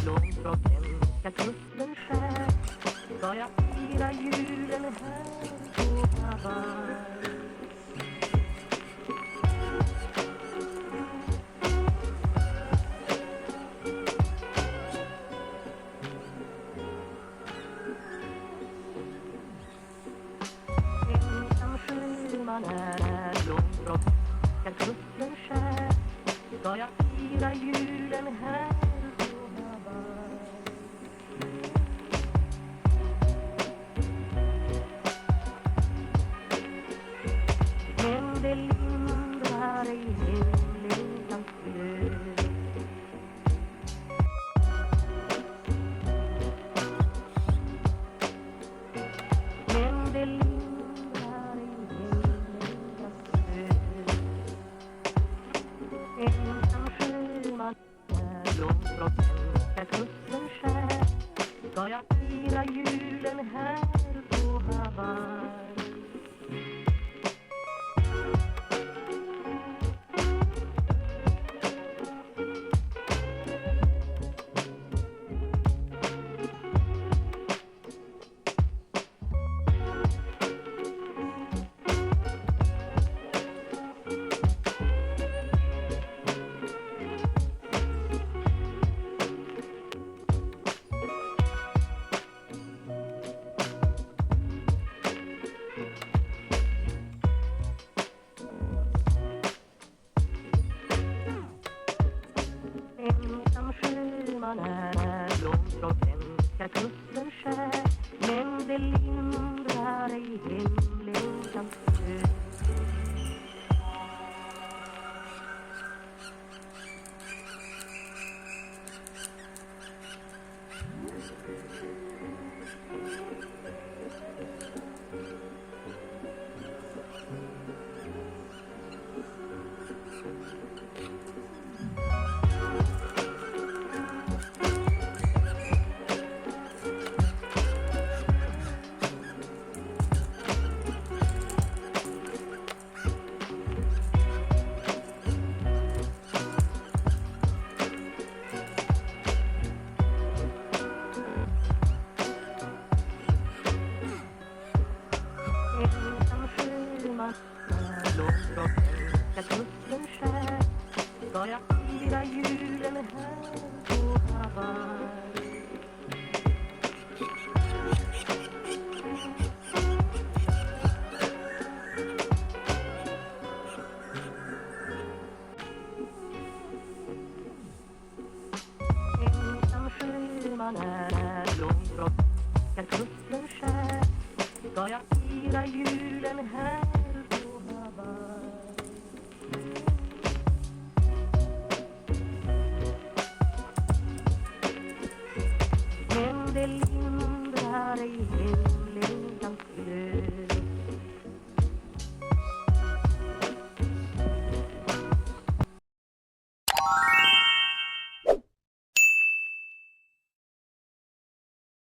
Långt från svenska kusten skär ska jag fira julen här på Hawaii. Ensam sjöman är långt från svenska kusten skär ska jag fira julen här. Men det lindrar i himlens glöd. Men det lindrar i himlens glöd. Ensam sjöman är långt från svenska kusten skär ska jag fira julen här på Hawaii. Ensam sjöman är långt från svenska kusten skär men det lindrar i himlens glöd. Ensam sjöman är långt från svenska kusten skär ska jag